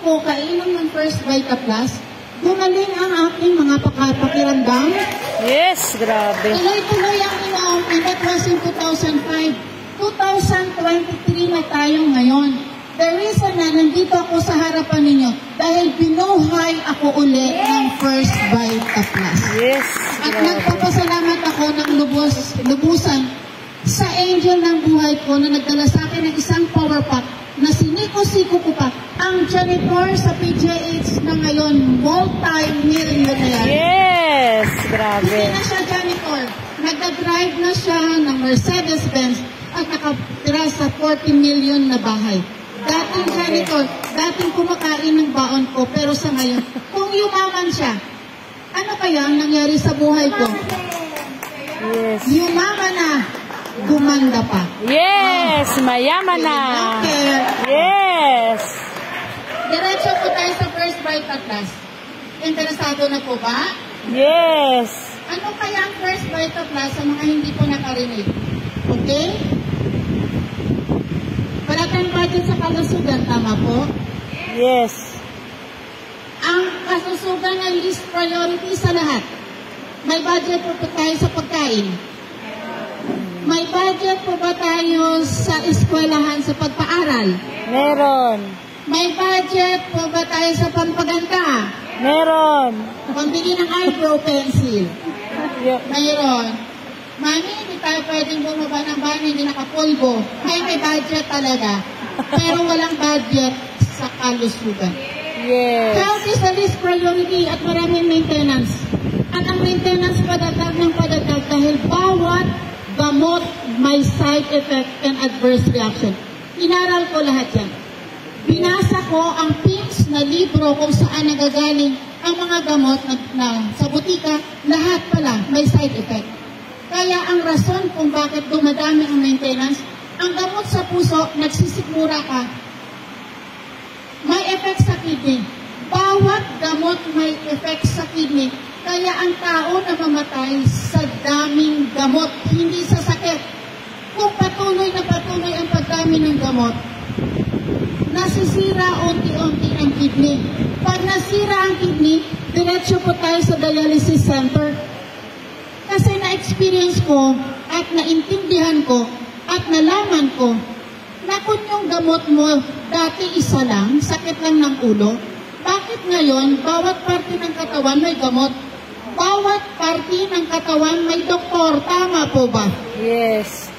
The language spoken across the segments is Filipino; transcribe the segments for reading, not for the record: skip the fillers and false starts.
ko kainom ng First Vita Plus, gumaling ang aking mga pakiramdam. Yes, grabe. Tuloy-tuloy ang inom, and that was in 2005. 2023 na tayo ngayon. The reason na nandito ako sa harapan ninyo, dahil binuhay ako uli ng First Vita Plus. Yes, At grabe. nagpapasalamat ako ng lubusan sa angel ng buhay ko na nagdala sa akin ng isang power pack na siniko-siko ko pa ang janitor sa PJH na ngayon multi-millionaire. Yes, Hindi grabe. na siya janitor. Nagda-drive na siya ng Mercedes-Benz at nakatira sa 40 million na bahay. Dating janitor, dating kumakain ng baon ko, pero sa ngayon, kung yumaman siya, ano kaya ang nangyari sa buhay ko? Yes. Yumaman na, gumanda pa. Yes, mayaman na. Okay. Yes. Diretso po tayo sa First Vita Plus. Interesado na po ba? Yes. Ano kaya ang First Vita Plus sa mga hindi po nakarinig? Okay? Palatang budget sa kalusugan, tama po? Yes. Ang kalusugan ay least priority sa lahat. May budget po tayo sa pagkain. May budget po ba tayo sa eskwelahan sa pagpaaral? Meron. May budget po ba tayo sa pampaganda? Meron. Pambili ng eyebrow pencil? Yep. Mayroon. Mami, hindi tayo pwedeng bumaba ng bahay, hindi nakapulbo. May budget talaga. Pero walang budget sa kalusugan. Yes. Health is the least priority at maraming maintenance. At ang maintenance padatag ng padatag dahil bawat gamot may side effect and adverse reaction. Inaral ko lahat yan. Binasa ko ang PIMS na libro kung saan nagagaling ang mga gamot na sa butika, lahat pala may side effect. Kaya ang rason kung bakit dumadami ang maintenance, ang gamot sa puso, nagsisikmura ka, may effect sa kidney. Bawat gamot may effect sa kidney. Kaya ang tao namamatay sa daming gamot, hindi sa sakit. Kung patuloy na patuloy ang pagdami ng gamot, nasisira unti-unti ang kidney. Pag nasira ang kidney, diretso po tayo sa dialysis center. Kasi na-experience ko at naintindihan ko at nalaman ko na kung yung gamot mo dati isa lang, sakit lang ng ulo, bakit ngayon bawat parte ng katawan may gamot? Bawat parte ng katawan may doktor, tama po ba? Yes.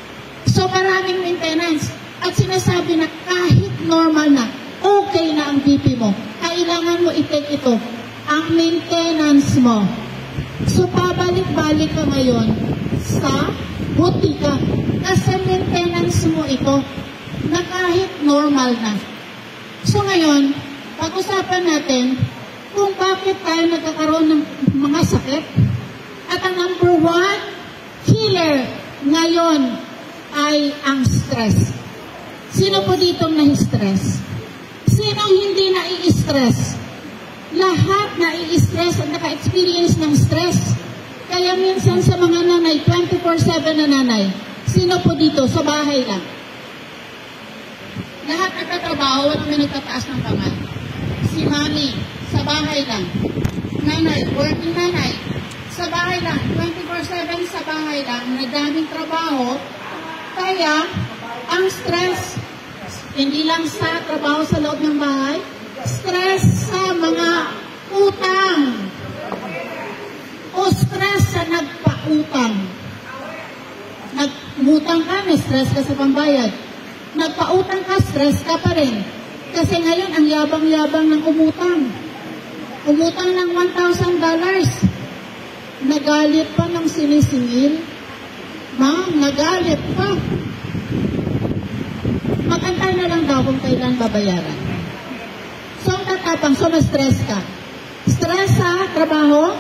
So maraming maintenance. At sinasabi na kahit normal na, okay na ang BP mo, kailangan mo i-take ito, ang maintenance mo. So pabalik-balik ka ngayon sa butika kasi maintenance mo ito na kahit normal na. So ngayon, pag-usapan natin kung bakit tayo nagkakaroon ng mga sakit. At ang number one killer ngayon ay ang stress. Sino po dito na-stress? Sinong hindi na-i-stress? Lahat na-i-stress at naka-experience ng stress. Kaya minsan sa mga nanay, 24/7 na nanay, sino po dito? Sa bahay lang. Lahat nagtatrabaho at may nagtataas ng kamay. Si mami, sa bahay lang. Nanay, working nanay, sa bahay lang. 24/7 sa bahay lang. Nadaming trabaho. Kaya, ang stress, hindi lang sa trabaho sa loob ng bahay, stress sa mga utang o stress sa nagpautang. Nagutang ka, may stress ka sa pambayad. Nagpautang ka, stress ka pa rin. Kasi ngayon, ang yabang-yabang ng umutang. Umutang ng $1,000. Nagalit pa ng sinisingil. Ma'am, nagalit pa. Magantay na lang daw kung kailan babayaran. So, ang tatapang, so na-stress ka. Stress sa trabaho,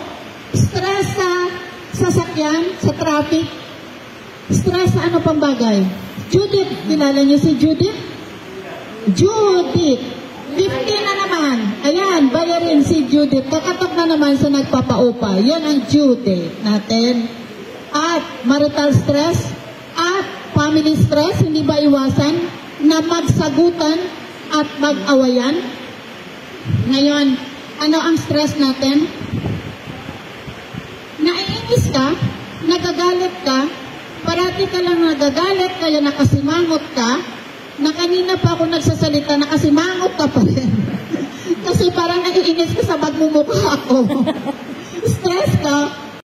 stress sa sasakyan, sa traffic, stress sa ano pang bagay. Judith, kilala niyo si Judith? Judith, 15 na naman. Ayan, bayarin si Judith. Kakatok na naman sa nagpapaupa. Yan ang Judith natin. At marital stress, at family stress, hindi ba iwasan na magsagutan at mag-awayan? Ngayon, ano ang stress natin? Naiinis ka, nagagalit ka, parati ka lang nagagalit, kaya nakasimangot ka, na kanina pa ako nagsasalita, nakasimangot ka pa rin. Kasi parang naiinis ka sa magmumukha ako. Stress ka,